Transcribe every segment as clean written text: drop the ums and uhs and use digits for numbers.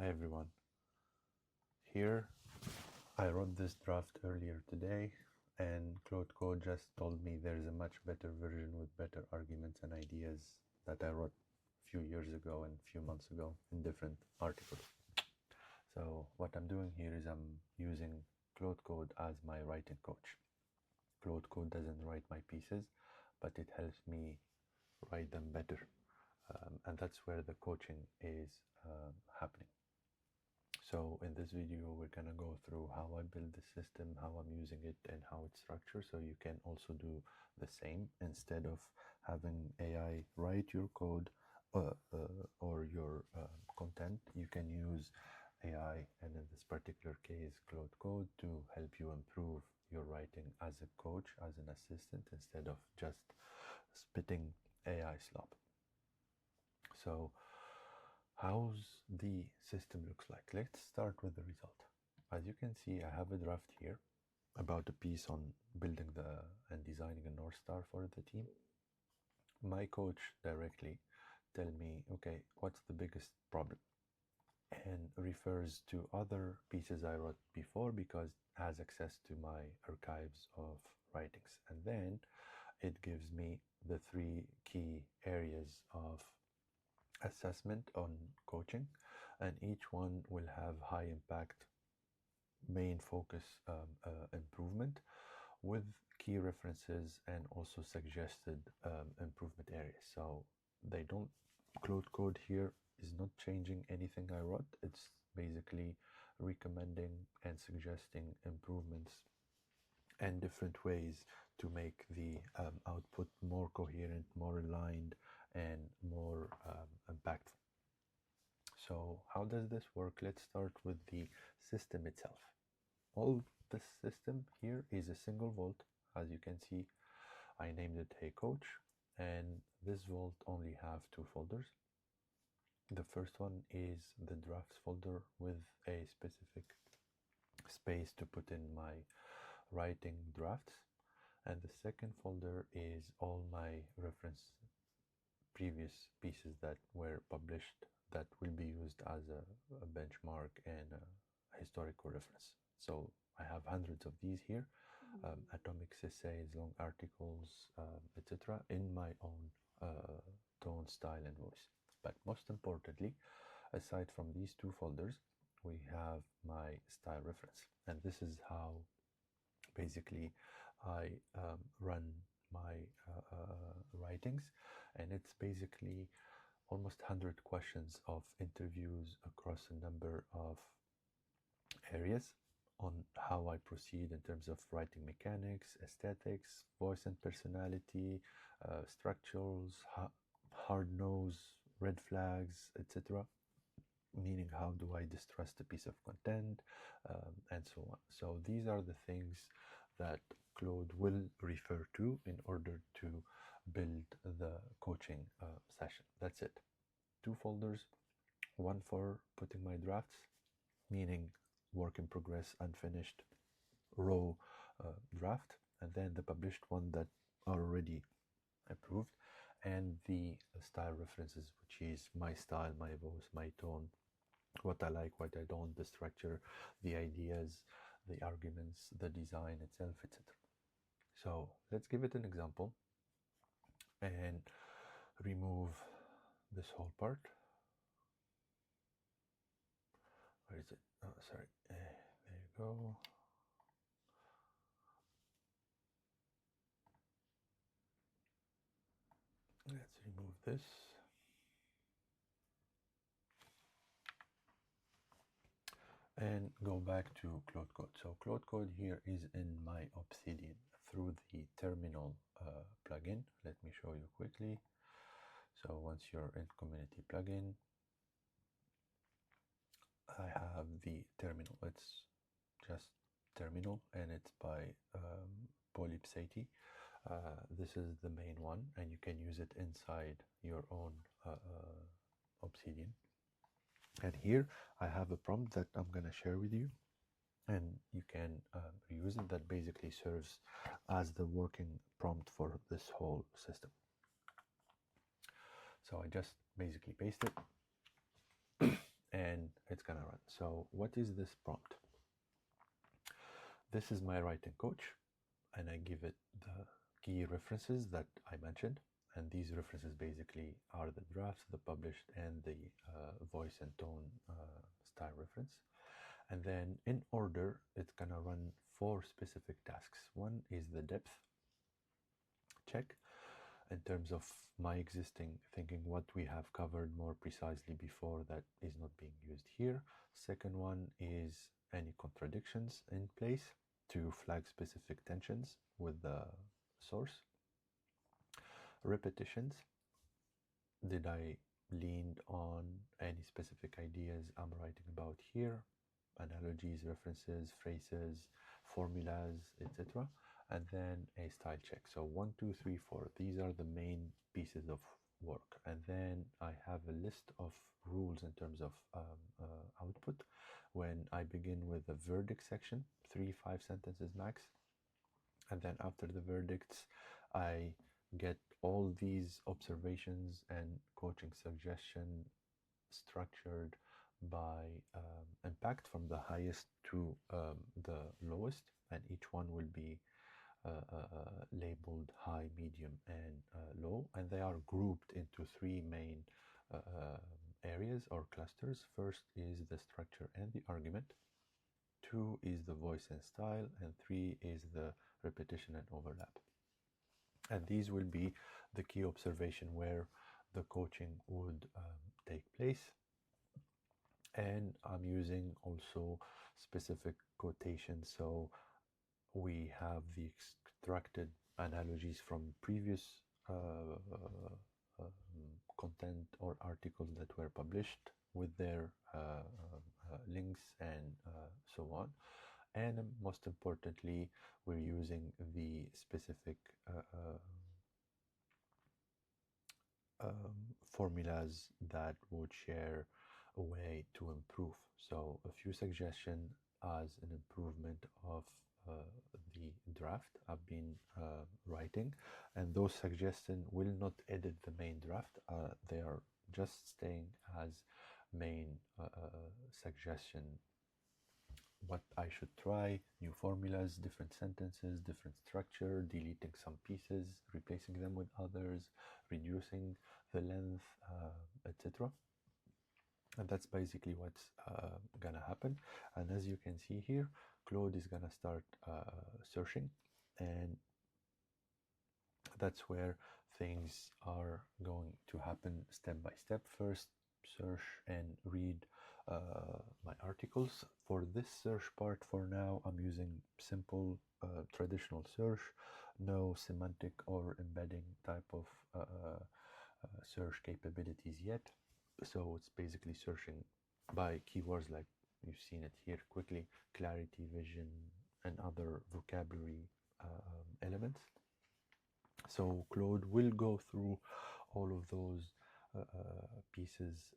Hi everyone. Here I wrote this draft earlier today and Claude Code just told me there's a much better version with better arguments and ideas that I wrote a few years ago and a few months ago in different articles. So what I'm doing here is I'm using Claude Code as my writing coach. Claude Code doesn't write my pieces, but it helps me write them better. And that's where the coaching is happening. So in this video, we're gonna go through how I build the system, how I'm using it, and how it's structured. So you can also do the same. Instead of having AI write your code or your content, you can use AI, and in this particular case, Claude Code, to help you improve your writing as a coach, as an assistant, instead of just spitting AI slop. So how's the system looks like? Let's start with the result. As you can see, I have a draft here about a piece on building and designing a North Star for the team. My coach directly tell me, okay, what's the biggest problem? And refers to other pieces I wrote before because it has access to my archives of writings. And then it gives me the 3 key areas of assessment on coaching, and each one will have high impact main focus improvement with key references and also suggested improvement areas. So they don't, Claude Code here is not changing anything I wrote. It's basically recommending and suggesting improvements and different ways to make the output more coherent, more aligned, and more impactful. So how does this work? Let's start with the system itself. All this system here is a single vault. As you can see, I named it Hey Coach, and this vault only have 2 folders. The first one is the drafts folder with a specific space to put in my writing drafts, and the second folder is all my reference previous pieces that were published that will be used as a benchmark and a historical reference. So I have hundreds of these here, atomic essays, long articles, etc., in my own tone, style, and voice. But most importantly, aside from these 2 folders, we have my style reference, and this is how basically I run my writings, and it's basically almost 100 questions of interviews across a number of areas on how I proceed in terms of writing mechanics, aesthetics, voice and personality, structures, hard nose, red flags, etc. Meaning, how do I distrust a piece of content, and so on. So these are the things that Claude will refer to in order to build the coaching session. That's it. 2 folders, one for putting my drafts, meaning work in progress, unfinished, raw draft, and then the published one that are already approved, and the style references, which is my style, my voice, my tone, what I like, what I don't, the structure, the ideas, the arguments, the design itself, etc. So let's give it an example and remove this whole part. Where is it? Oh, sorry. There you go. Let's remove this. And go back to Claude Code. So Claude Code here is in my Obsidian through the terminal plugin. Let me show you quickly. So once you're in community plugin, I have the terminal. It's just terminal, and it's by Polypsati. This is the main one, and you can use it inside your own Obsidian. And here I have a prompt that I'm going to share with you, and you can reuse it. That basically serves as the working prompt for this whole system. So I just basically paste it, and it's it's gonna run. So what is this prompt? This is my writing coach, and I give it the key references that I mentioned, and these references basically are the drafts, the published, and the voice and tone style reference. And then in order, it's gonna run 4 specific tasks. One is the depth check, in terms of my existing thinking, what we have covered more precisely before that is not being used here. Second one is any contradictions in place to flag specific tensions with the source. Repetitions, did I lean on any specific ideas I'm writing about here? Analogies, references, phrases, formulas, etc. And then a style check. So 1, 2, 3, 4. These are the main pieces of work. And then I have a list of rules in terms of output. When I begin with the verdict section, 3, 5 sentences max. And then after the verdicts, I get all these observations and coaching suggestion structured by impact from the highest to the lowest, and each one will be labeled high, medium, and low, and they are grouped into 3 main areas or clusters. First is the structure and the argument, 2 is the voice and style, and 3 is the repetition and overlap. And these will be the key observation where the coaching would take place. And I'm using also specific quotations, so we have the extracted analogies from previous content or articles that were published with their links and so on. And most importantly, we're using the specific formulas that would share a way to improve. So a few suggestions as an improvement of the draft I've been writing, and those suggestions will not edit the main draft. They are just staying as main suggestion. What I should try, new formulas, different sentences, different structure, deleting some pieces, replacing them with others, reducing the length, etc. And that's basically what's gonna happen. And as you can see here, Claude is gonna start searching, and that's where things are going to happen step by step. First, search and read my articles. For this search part, for now, I'm using simple traditional search, no semantic or embedding type of search capabilities yet. So it's basically searching by keywords like you've seen it here quickly, clarity, vision, and other vocabulary elements. So Claude will go through all of those pieces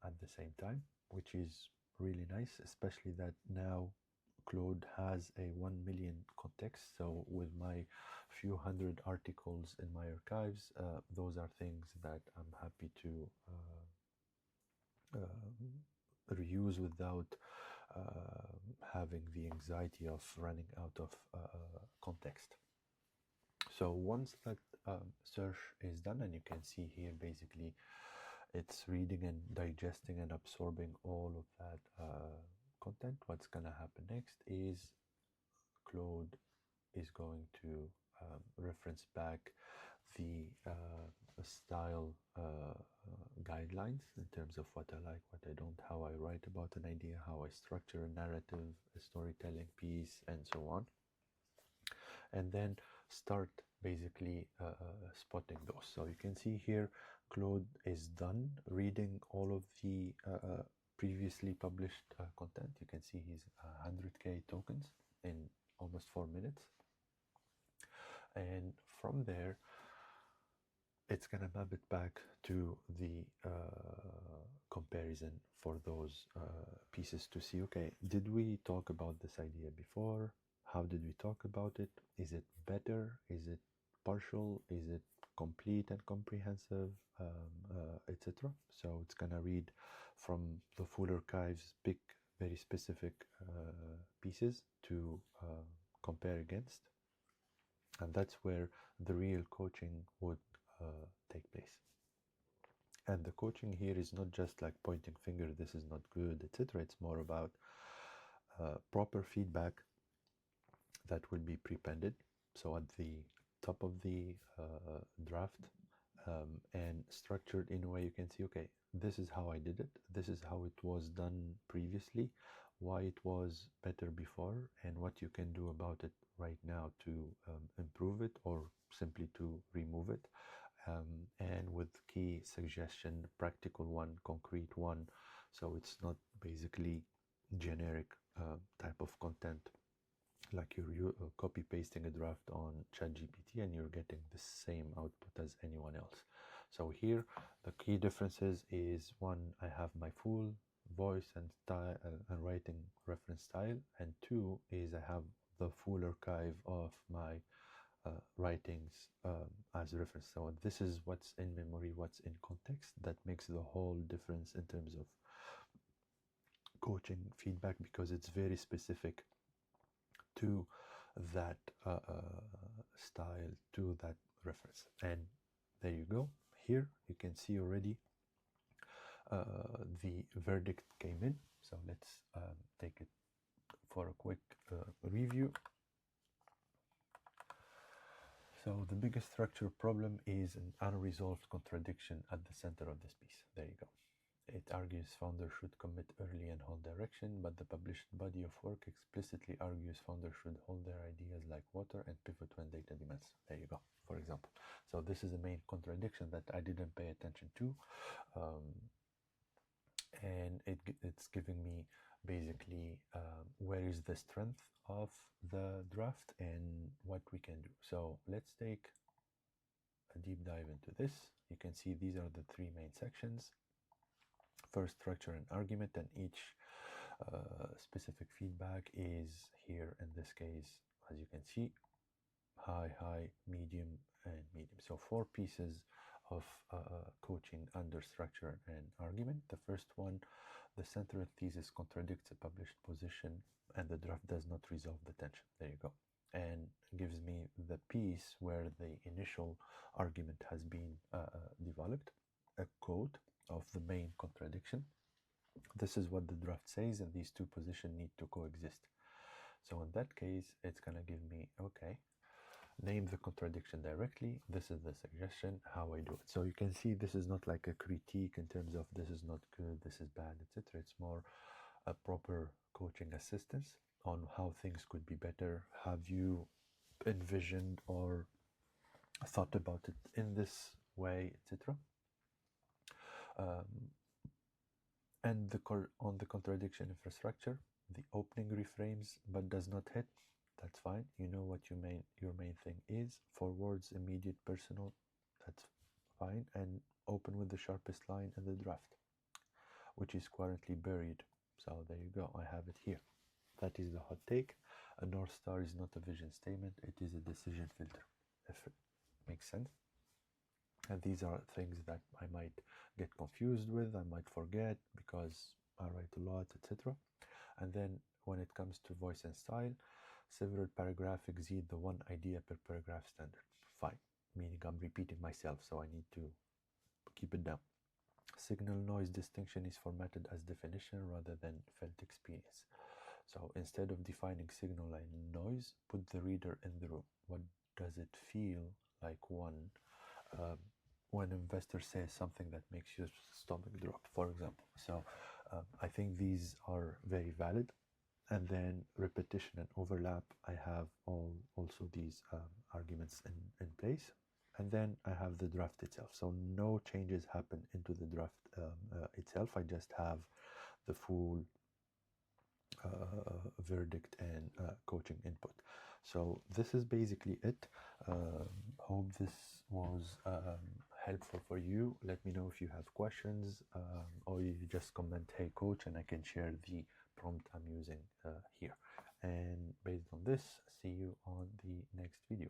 at the same time, which is really nice, especially that now Claude has a 1 million context. So with my few hundred articles in my archives, those are things that I'm happy to reuse without having the anxiety of running out of context. So once that search is done, and you can see here basically it's reading and digesting and absorbing all of that content, what's gonna happen next is Claude is going to reference back the style guidelines in terms of what I like, what I don't, how I write about an idea, how I structure a narrative, a storytelling piece, and so on. And then start basically spotting those. So you can see here, Claude is done reading all of the previously published content. You can see he's 100k tokens in almost 4 minutes. And from there, it's gonna map it back to the comparison for those pieces to see, okay, did we talk about this idea before? How did we talk about it? Is it better? Is it partial? Is it complete and comprehensive, etc. So it's gonna read from the full archives, pick very specific pieces to compare against, and that's where the real coaching would take place. And the coaching here is not just like pointing finger, this is not good, etc. It's more about proper feedback that will be prepended, so at the top of the draft, and structured in a way you can see, okay, this is how I did it, this is how it was done previously, why it was better before, and what you can do about it right now to improve it or simply to remove it, and with key suggestion, practical one, concrete one, so it's not basically generic type of content like you're copy pasting a draft on ChatGPT and you're getting the same output as anyone else. So here the key differences is, one, I have my full voice and style and writing reference style, and two is I have the full archive of my writings as reference. So this is what's in memory, what's in context. That makes the whole difference in terms of coaching feedback, because it's very specific to that style, to that reference. And there you go. Here you can see already the verdict came in. So let's take it for a quick review. So the biggest structure problem is an unresolved contradiction at the center of this piece. There you go. It argues founder should commit early and hold direction, but the published body of work explicitly argues founder should hold their ideas like water and pivot when data demands. There you go, for example. So this is the main contradiction that I didn't pay attention to. And it's giving me basically where is the strength of the draft and what we can do. So let's take a deep dive into this. You can see these are the three main sections. First, structure and argument, and each specific feedback is here in this case, as you can see, high, high, medium, and medium. So 4 pieces of coaching under structure and argument. The first one, the central thesis contradicts a published position and the draft does not resolve the tension. There you go. And gives me the piece where the initial argument has been developed, a code of the main contradiction. This is what the draft says, and these two positions need to coexist. So in that case, it's going to give me, okay, name the contradiction directly. This is the suggestion, how I do it. So you can see this is not like a critique in terms of this is not good, this is bad, etc. It's more a proper coaching assistance on how things could be better. Have you envisioned or thought about it in this way, etc. And on the contradiction infrastructure, the opening reframes but does not hit. That's fine. You know what your main thing is. For words, immediate, personal. That's fine. And open with the sharpest line in the draft, which is currently buried. So there you go. I have it here. That is the hot take. A North Star is not a vision statement. It is a decision filter. If it makes sense. And these are things that I might get confused with, I might forget because I write a lot, etc. And then when it comes to voice and style, several paragraphs exceed the one idea per paragraph standard. Fine, meaning I'm repeating myself, so I need to keep it down. Signal noise distinction is formatted as definition rather than felt experience. So instead of defining signal and noise, put the reader in the room. What does it feel like when an investor says something that makes your stomach drop, for example? So I think these are very valid. And then repetition and overlap, I have also these arguments in place. And then I have the draft itself. So no changes happen into the draft itself. I just have the full verdict and coaching input. So this is basically it. Hope this was helpful for you. Let me know if you have questions, or you just comment, hey coach, and I can share the prompt I'm using here. And based on this, see you on the next video.